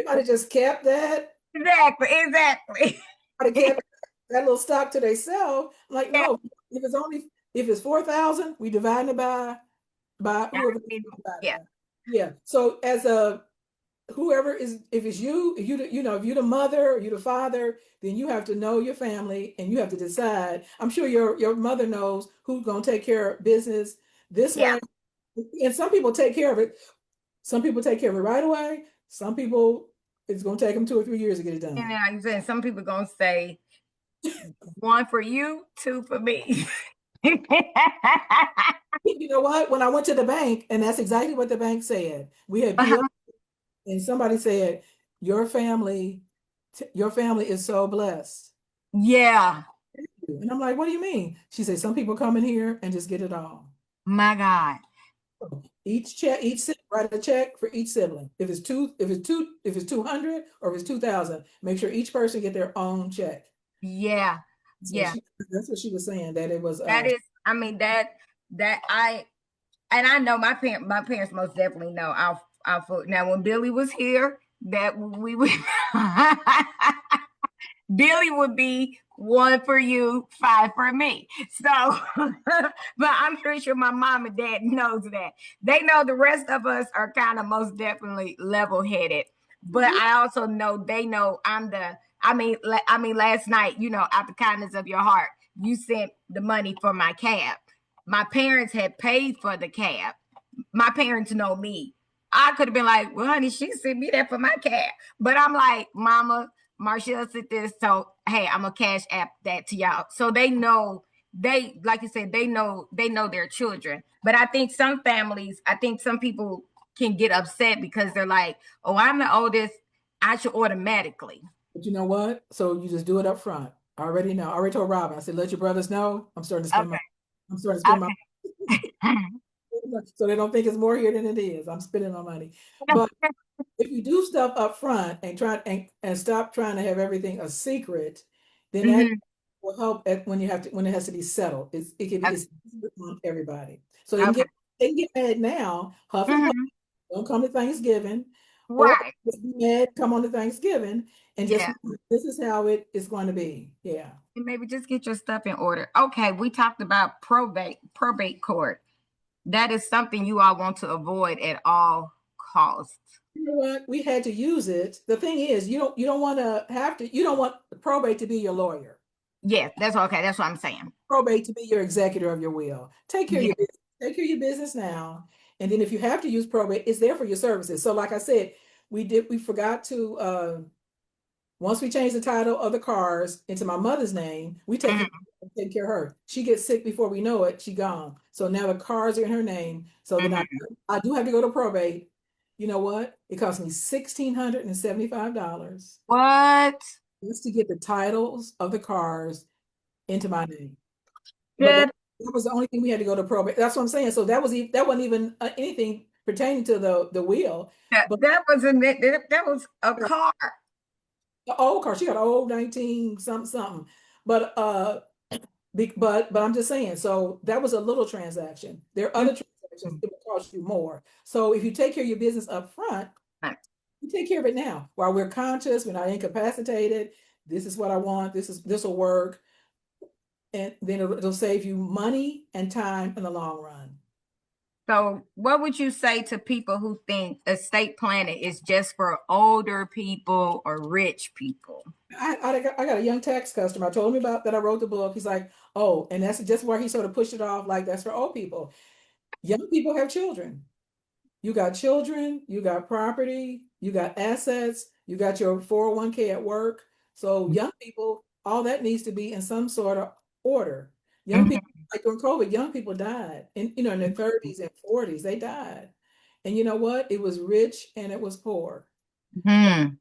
have just kept that. Exactly. Exactly. Might have kept that little stock to themselves. Like, Yeah. no, if it's 4,000, we divide it by whoever it's divided Yeah. by. Yeah. So as a whoever is, if it's you, if you're the mother or you're the father, then you have to know your family and you have to decide. I'm sure your mother knows who's gonna take care of business this Yeah. way. And some people take care of it. Some people take care of it right away. Some people it's gonna take them 2 or 3 years to get it And done. like you said, some people gonna say one for you, two for me. You know what? When I went to the bank, and that's exactly what the bank said. We had PO, Uh-huh. and somebody said, "Your family, your family is so blessed." Yeah. And I'm like, "What do you mean?" She said, "Some people come in here and just get it all." My God. Write a check for each sibling. If it's 200 or if it's 2,000, make sure each person get their own check. Yeah. So Yeah. that's what she was saying, that it was That is, I mean, that I and I know my parents most definitely know our food. Now when Billy was here, that we would Billy would be one for you, five for me. So, but I'm pretty sure my mom and dad knows that. They know the rest of us are kind of most definitely level headed. But I also know they know I'm the. I mean, last night, out the kindness of your heart, you sent the money for my cab. My parents had paid for the cab. My parents know me. I could have been like, well, honey, she sent me that for my cab. But I'm like, Mama, Marchell said this. So, hey, I'm a cash app that to y'all. So they know like you said, they know their children. But I think some people can get upset because they're like, oh, I'm the oldest. I should automatically. But you know what? So you just do it up front. I already know. I already told Robin. I said, let your brothers know I'm starting to spend my Okay. I'm starting to spend my Okay. so they don't think it's more here than it is. I'm spending my money. But if you do stuff up front and and stop trying to have everything a secret, then that Mhm. will help when it has to be settled. It's on everybody. So Okay. they can get mad now, huff and puff, Mhm. don't come to Thanksgiving, or Right. just be mad, come on to Thanksgiving, and just Yeah. this is how it is going to be. Yeah. And maybe just get your stuff in order. Okay, we talked about probate court. That is something you all want to avoid at all costs. You know what? We had to use it. The thing is, you don't want to have to. You don't want probate to be your lawyer. Yes, that's okay. That's what I'm saying. Probate to be your executor of your will. Take care of Yeah. your business. Take care of your business now, and then if you have to use probate, it's there for your services. So, like I said, we forgot to once we changed the title of the cars into my mother's name, we Mhm. take care of her. She gets sick before we know it, she gone. So now the cars are in her name. So then Mhm. I do have to go to probate. You know what? It cost me $1,675 What? just to get the titles of the cars into my name. But Good. that was the only thing we had to go to probate. That's what I'm saying. So that wasn't even anything pertaining to the wheel, That, but that was that was a car. the old car. She got an old 19 something something. But but I'm just saying. So that was a little transaction. There are other transactions Mhm. it will cost you more. So if you take care of your business up front, you take care of it now. While we're conscious, we're not incapacitated. This is what I want. This will work, and then it'll save you money and time in the long run. So, what would you say to people who think estate planning is just for older people or rich people? I got a young tax customer. I told him about that. I wrote the book. He's like, oh, and that's just why he sort of pushed it off. Like that's for old people. Young people have children. You got children, you got property, you got assets, you got your 401k at work. So young people, all that needs to be in some sort of order. Young Mhm. people, like during COVID, young people died in their 30s and 40s, they died. And you know what? It was rich and it was poor. Mhm.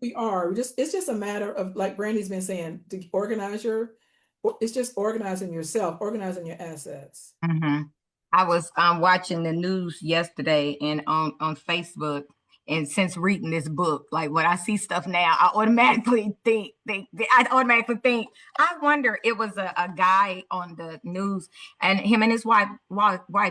We are just it's just a matter of, like Brandy's been saying, to organize it's just organizing yourself, organizing your assets. Mhm. I was watching the news yesterday and on Facebook, and since reading this book, like when I see stuff now, I automatically I wonder. It was a guy on the news, and him and his wife,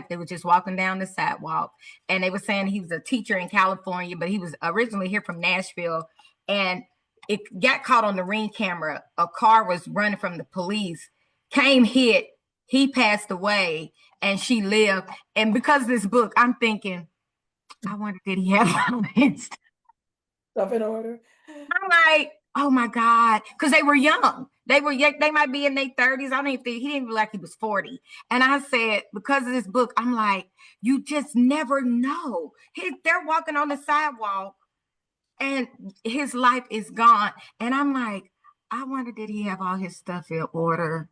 they were just walking down the sidewalk, and they were saying he was a teacher in California, but he was originally here from Nashville, and it got caught on the Ring camera. A car was running from the police, came hit, he passed away, and she lived. And because of this book, I'm thinking, I wonder, did he have all this? Stuff in order. I'm like, oh my God. Because they were young. They might be in their 30s. I don't even think he didn't look like he was 40. And I said, because of this book, I'm like, you just never know. They're walking on the sidewalk and his life is gone. And I'm like, I wonder, did he have all his stuff in order?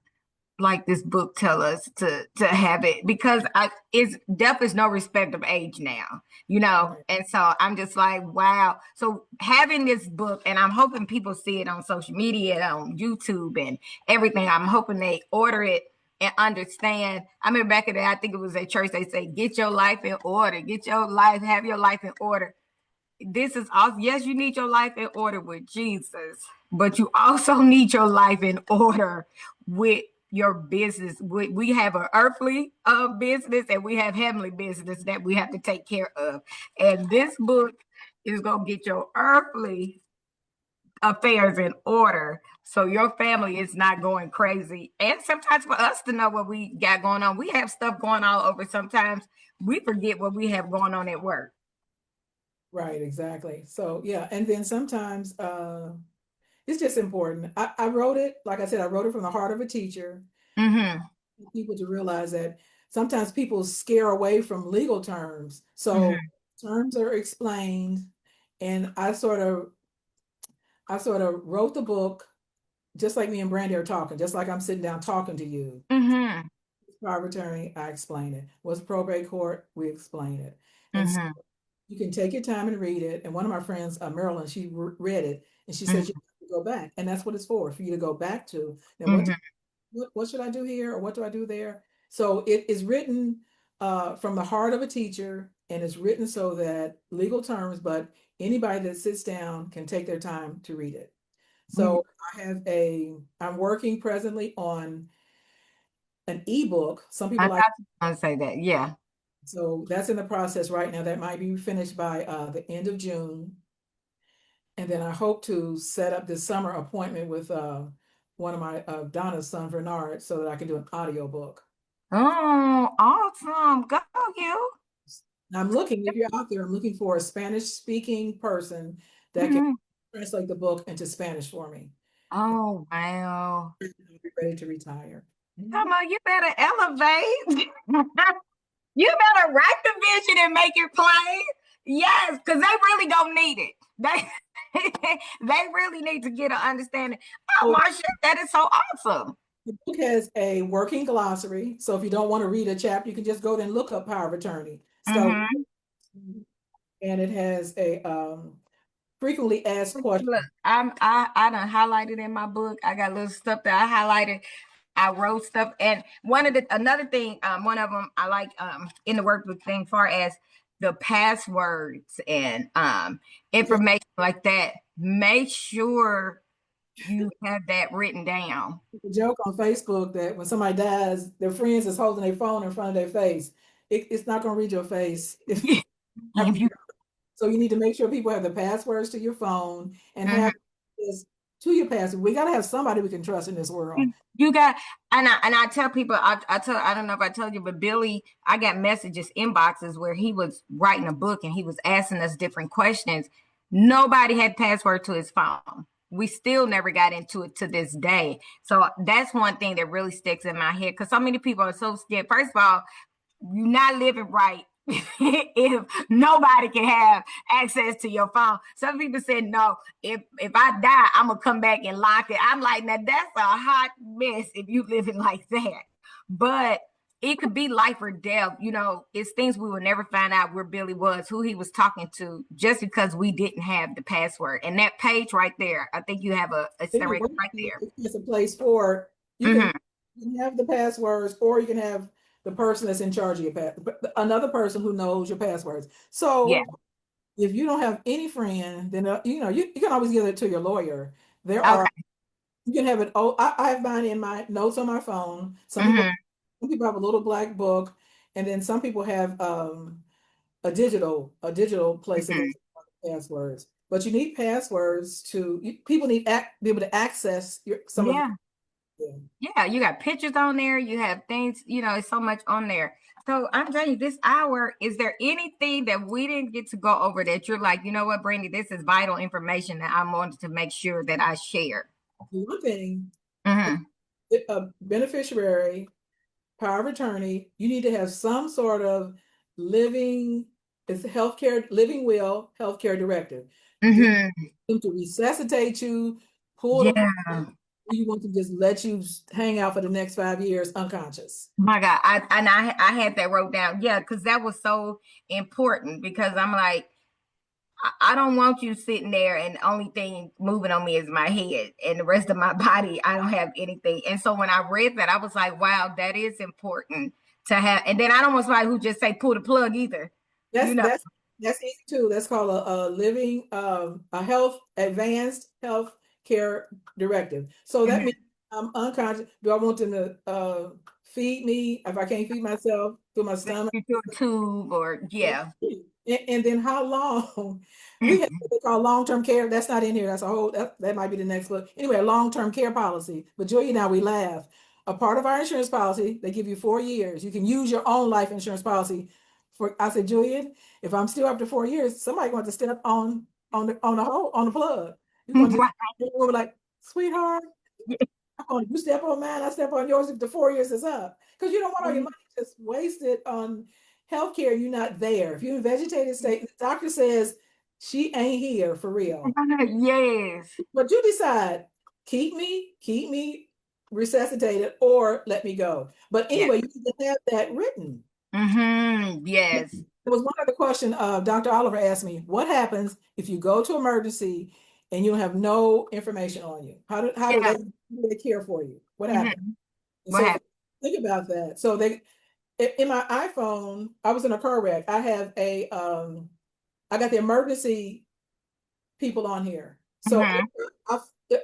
Like this book tell us to have it, because I is death is no respect of age now, Right. and so I'm just like, wow. So having this book, and I'm hoping people see it on social media, on YouTube and everything, I'm hoping they order it and understand. I mean, back in the day, I think it was at church, they say, get your life in order, have your life in order. This is also, yes, you need your life in order with Jesus, but you also need your life in order with your business. We have an earthly business, and we have heavenly business that we have to take care of. And this book is going to get your earthly affairs in order, so your family is not going crazy. And sometimes for us to know what we got going on, we have stuff going all over. Sometimes we forget what we have going on at work. Right, exactly. So yeah, and then sometimes it's just important. I wrote it, like I said, I wrote it from the heart of a teacher. Mm-hmm. People to realize that sometimes people scare away from legal terms. So Mm-hmm. terms are explained, and I sort of wrote the book just like me and Brandy are talking, just like I'm sitting down talking to you. Mm-hmm. Power of attorney, I explain it. What's probate court? We explain it. And so Mm-hmm. you can take your time and read it. And one of my friends, Marilyn, she read it and she said you Mm-hmm. have to go back. And that's what it's for you to go back to. Now, Mm-hmm. what should I do here or what do I do there? So it is written from the heart of a teacher, and it's written so that legal terms, but anybody that sits down can take their time to read it. Mm-hmm. So I'm working presently on an ebook. Some I people like, thought you were going to say that. Yeah. so that's in the process right now. That might be finished by the end of June. And then I hope to set up this summer appointment with one of my Donna's son, Bernard, so that I can do an audio book. Oh, awesome. Go you. Now I'm looking, if you're out there, I'm looking for a Spanish speaking person that can Mm-hmm. translate the book into Spanish for me. Oh, wow. I'll be ready to retire. Come on, you better elevate. You better write the vision and make it plain. Yes, because they really don't need it. They they really need to get an understanding. Oh, So Marcia, that is so awesome. the book has a working glossary. So if you don't want to read a chapter, you can just go there and look up power of attorney. Spell Mm-hmm. and it has a frequently asked questions. Look, I done highlighted in my book. I got little stuff that I highlighted. I wrote stuff, and another thing, one of them I like in the workbook thing, far as the passwords and Yeah, information like that. Make sure you have that written down. a joke on Facebook that when somebody dies, their friends is holding their phone in front of their face. It's not going to read your face if after If you so you need to make sure people have the passwords to your phone and mhm. have this to your password. We got to have somebody we can trust in this world. You got, and I tell people, I don't know if I told you, but Billy, I got messages inboxes where he was writing a book and he was asking us different questions. Nobody had password to his phone. We still never got into it to this day. So that's one thing that really sticks in my head, because so many people are so scared. First of all, you're not living right if nobody can have access to your phone. Some people said, no, if I die, I'm gonna come back and lock it. I'm like, now that's a hot mess if you living like that. But it could be life or death. You know, it's things we will never find out where Billy was, who he was talking to, just because we didn't have the password. And that page right there, I think you have a Anyway, right there. it's a place for you can, Mm-hmm. you can have the passwords, or you can have the person that's in charge of your another person who knows your passwords. Yeah. So if you don't have any friend, then you can always give it to your lawyer. There are Okay. You can have it. Oh, I have mine in my notes on my phone. Mm-hmm. Some people have a little black book, and then some people have a digital place that they Mm-hmm. keep passwords. But you need passwords people need be able to access some of Yeah. your. Yeah, you got pictures on there, you have things, it's so much on there. So I'm telling you, this hour, is there anything that we didn't get to go over that you're like, you know what, Brandy, this is vital information that I wanted to make sure that I share? One thing, Mm-hmm. a beneficiary, power of attorney, you need to have some sort of living, it's healthcare, living will, healthcare directive. Do you Mm-hmm. want them to resuscitate you, pull the plug, Yeah. or you want to just let you hang out for the next 5 years unconscious? My God. I had that wrote down. Yeah, because that was so important because I'm like, I don't want you sitting there and the only thing moving on me is my head and the rest of my body. I don't have anything. And so when I read that, I was like, wow, that is important to have. And then I don't want somebody who just say pull the plug either. That's You know, that's that's easy too. That's called a living a health advanced health care directive. So that mhm. means I'm unconscious. Do I want them to feed me if I can't feed myself through my stomach? You do a tube or yeah. And then how long we have what they call long-term care. That's not in here. That's a whole that might be the next book. Anyway, a long-term care policy. But Julia and I, we laugh. A part of our insurance policy, they give you 4 years. You can use your own life insurance policy. For I said, Julian, if I'm still after 4 years, somebody going to step on the plug. You're going to Right. be like, sweetheart, you step on mine, I step on yours if the 4 years is up. Because you don't want all your money just wasted on healthcare. You're not there. If you're in vegetative state, the doctor says she ain't here for real. Yes. But you decide, keep me resuscitated or let me go. But Yeah. anyway, you need to have that written. Mm-hmm. Yes. There was one other question Dr. Oliver asked me, what happens if you go to emergency and you have no information on you? Yeah. How do they care for you? What happens? Mm-hmm. And What so happened? think about that. So in my iPhone, I was in a car wreck. I got the emergency people on here. So Mm-hmm. I,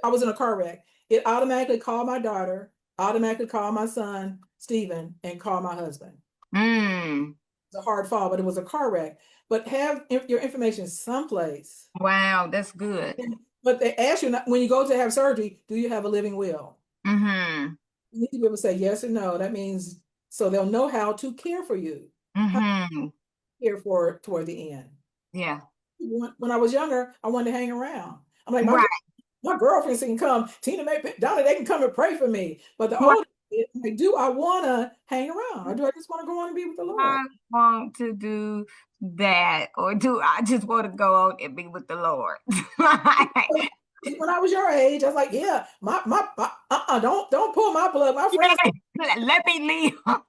I was in a car wreck. It automatically called my daughter, automatically called my son, Stephen, and called my husband. Mm. It's a hard fall, but it was a car wreck. But have your information someplace. Wow, that's good. But they ask you when you go to have surgery, do you have a living will? Mm-hmm. You need to be able to say yes or no. That means so they'll know how to care for you, how to Mm-hmm. care for toward the end. Yeah. When I was younger, I wanted to hang around. I'm like, Right. my girlfriends can come, Tina May, Donna, they can come and pray for me. But the Right. older, like, do I want to hang around, or do I just want to go on and be with the Lord? I want to do that, or do I just want to go on and be with the Lord? Like, When I was your age, I was like, yeah, don't pull my plug. My friends, yeah, let me leave. my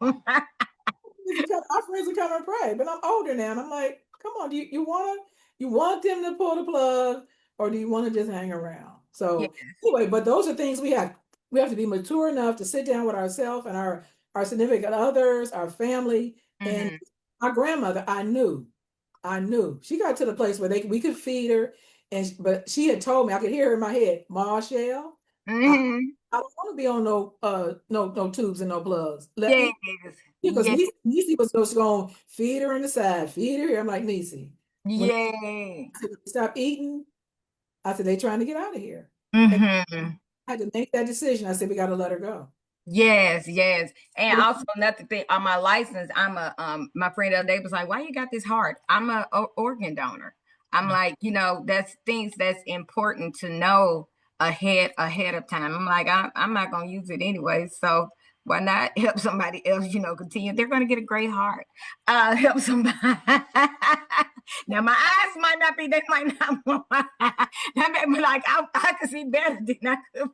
friends will come and pray. But I'm older now, and I'm like, come on, do you want them to pull the plug, or do you want to just hang around? Yeah. So anyway, but those are things we have to be mature enough to sit down with ourselves and our significant others, our family, and Mm-hmm. my grandmother. I knew she got to the place where we could feed her, but she had told me, I could hear her in my head, Marshall, I, Mm-hmm. I don't want to be on no tubes and no plugs. Let Yes. me, because Yes. Nisi was just going to feed her in the side, feed her here. I'm like, Nisi, when Yes. I said, stop eating, I said, they trying to get out of here. And Mm-hmm. I had to make that decision. I said, we got to let her go. Yes, yes. And also another thing on my license, I'm a my friend the other day was like, why you got this heart? I'm a organ donor. I'm like, that's things that's important to know ahead of time. I'm like, I'm not gonna use it anyway. So Why not help somebody else, continue? They're going to get a great heart. Help somebody. Now, my eyes might not be, they might not, that made me like, I could see better than I could.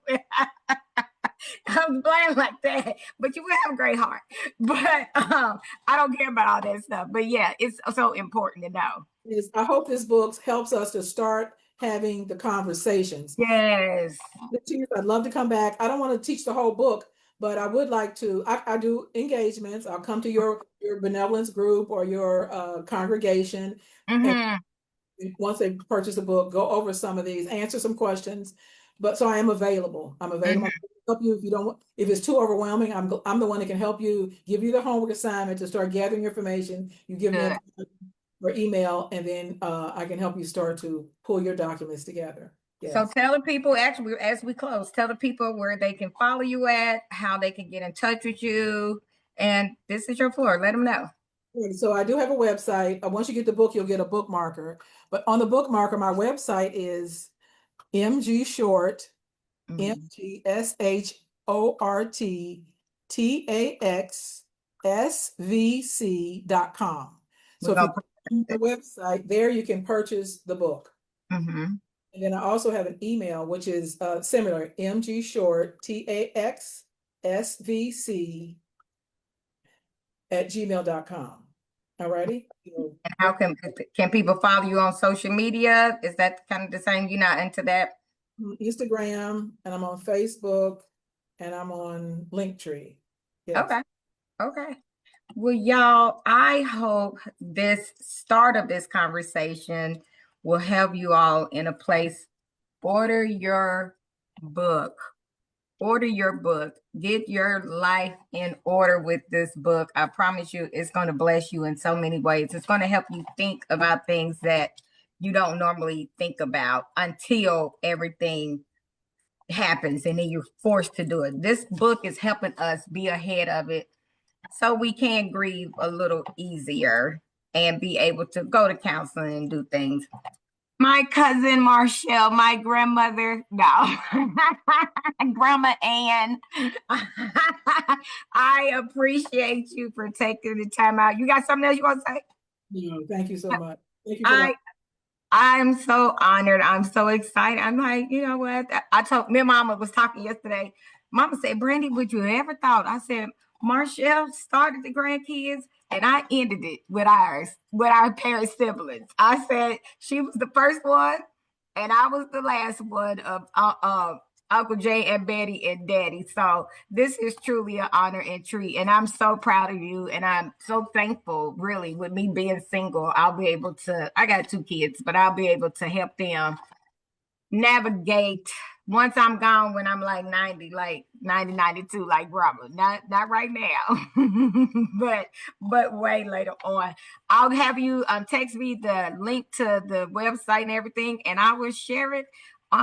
I was playing like that, but you will have a great heart. But I don't care about all that stuff. But yeah, it's so important to know. I hope this book helps us to start having the conversations. Yes. I'd love to come back. I don't want to teach the whole book, but I would like to. I do engagements. I'll come to your benevolence group or your congregation, and Mm-hmm. once they purchase a book, go over some of these, answer some questions. But so I am available. I'm available Mm-hmm. to help you if you don't. If it's too overwhelming, I'm the one that can help you. Give you the homework assignment to start gathering information. You give me a Good. call or email, and then I can help you start to pull your documents together. So Yes. tell the people, actually, as we close, tell the people where they can follow you at, how they can get in touch with you. And this is your floor. Let them know. So I do have a website. Once you get the book, you'll get a bookmarker. But on the bookmarker, my website is MG Short, Mm-hmm. MGShortTaxSVC.com. We're So if going you to go put to the it. website, there you can purchase the book. Mm-hmm. And then I also have an email, which is similar, mgshortTaxSVC@gmail.com. All righty. And how can people follow you on social media? Is that kind of the same? You're not into that? Instagram, and I'm on Facebook, and I'm on Linktree. Yes. Okay. Okay. Well, y'all, I hope this start of this conversation will help you all in a place. Order your book. Order your book. Get your life in order with this book. I promise you, it's going to bless you in so many ways. It's going to help you think about things that you don't normally think about until everything happens and then you're forced to do it. This book is helping us be ahead of it so we can grieve a little easier and be able to go to counseling and do things. My cousin Marchell, my grandmother, no, Grandma Ann. I appreciate you for taking the time out. You got something else you want to say? No, thank you so much. Thank you for that. I I'm so honored. I'm so excited. I'm like, you know what? I told me and Mama was talking yesterday. Mama said, Brandy, would you ever thought? I said, Marchell started the grandkids and I ended it with ours, with our parent siblings. I said she was the first one and I was the last one of Uncle Jay and Betty and Daddy. So this is truly an honor and treat. And I'm so proud of you. And I'm so thankful, really, with me being single. I'll be able to, I got 2 kids, but I'll be able to help them navigate once I'm gone when I'm like 90, like 90, 92, like grandma. Not right now, but way later on. I'll have you text me the link to the website and everything, and I will share it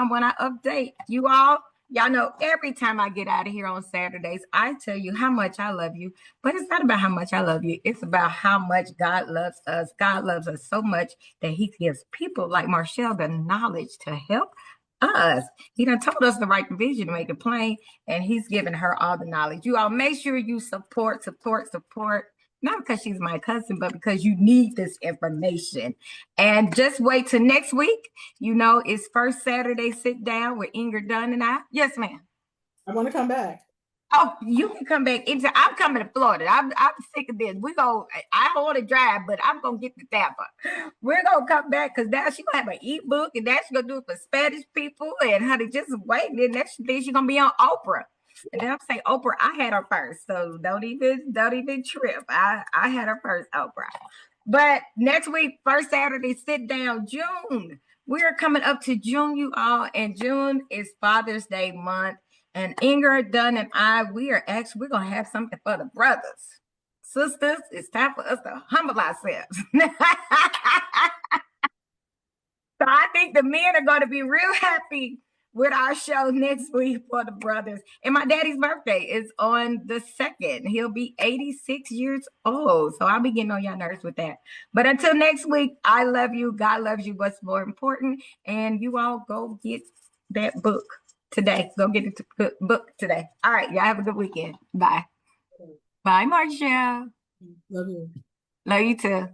when I update you all. Y'all know every time I get out of here on Saturdays, I tell you how much I love you. But it's not about how much I love you. It's about how much God loves us. God loves us so much that he gives people like Marchell the knowledge to help us. He done told us the right vision to make it plain, and he's given her all the knowledge. You all make sure you support. Not because she's my cousin, but because you need this information. And just wait till next week. You know, it's first Saturday sit down with Ingrid Dunn and I. Yes, ma'am. I want to come back. Oh, you can come back. I'm coming to Florida. I'm sick of this. I don't want to drive, but I'm gonna get the Tampa. We're gonna come back because now she's gonna have an ebook and that's gonna do it for Spanish people and honey, just wait. And then next thing she's gonna be on Oprah. And then I'm saying Oprah, I had her first. So don't even trip. I had her first, Oprah. But next week, first Saturday, sit down, June. We are coming up to June, you all, and June is Father's Day month. And Ingrid Dunn and we're gonna have something for the brothers. Sisters, it's time for us to humble ourselves. So I think the men are gonna be real happy with our show next week for the brothers. And my daddy's birthday is on the 2nd. He'll be 86 years old. So I'll be getting on y'all nerves with that. But until next week, I love you. God loves you. What's more important? And you all go get that book today. Go get the book today. All right. Y'all have a good weekend. Bye. Bye, Marchell. Love you. Love you too.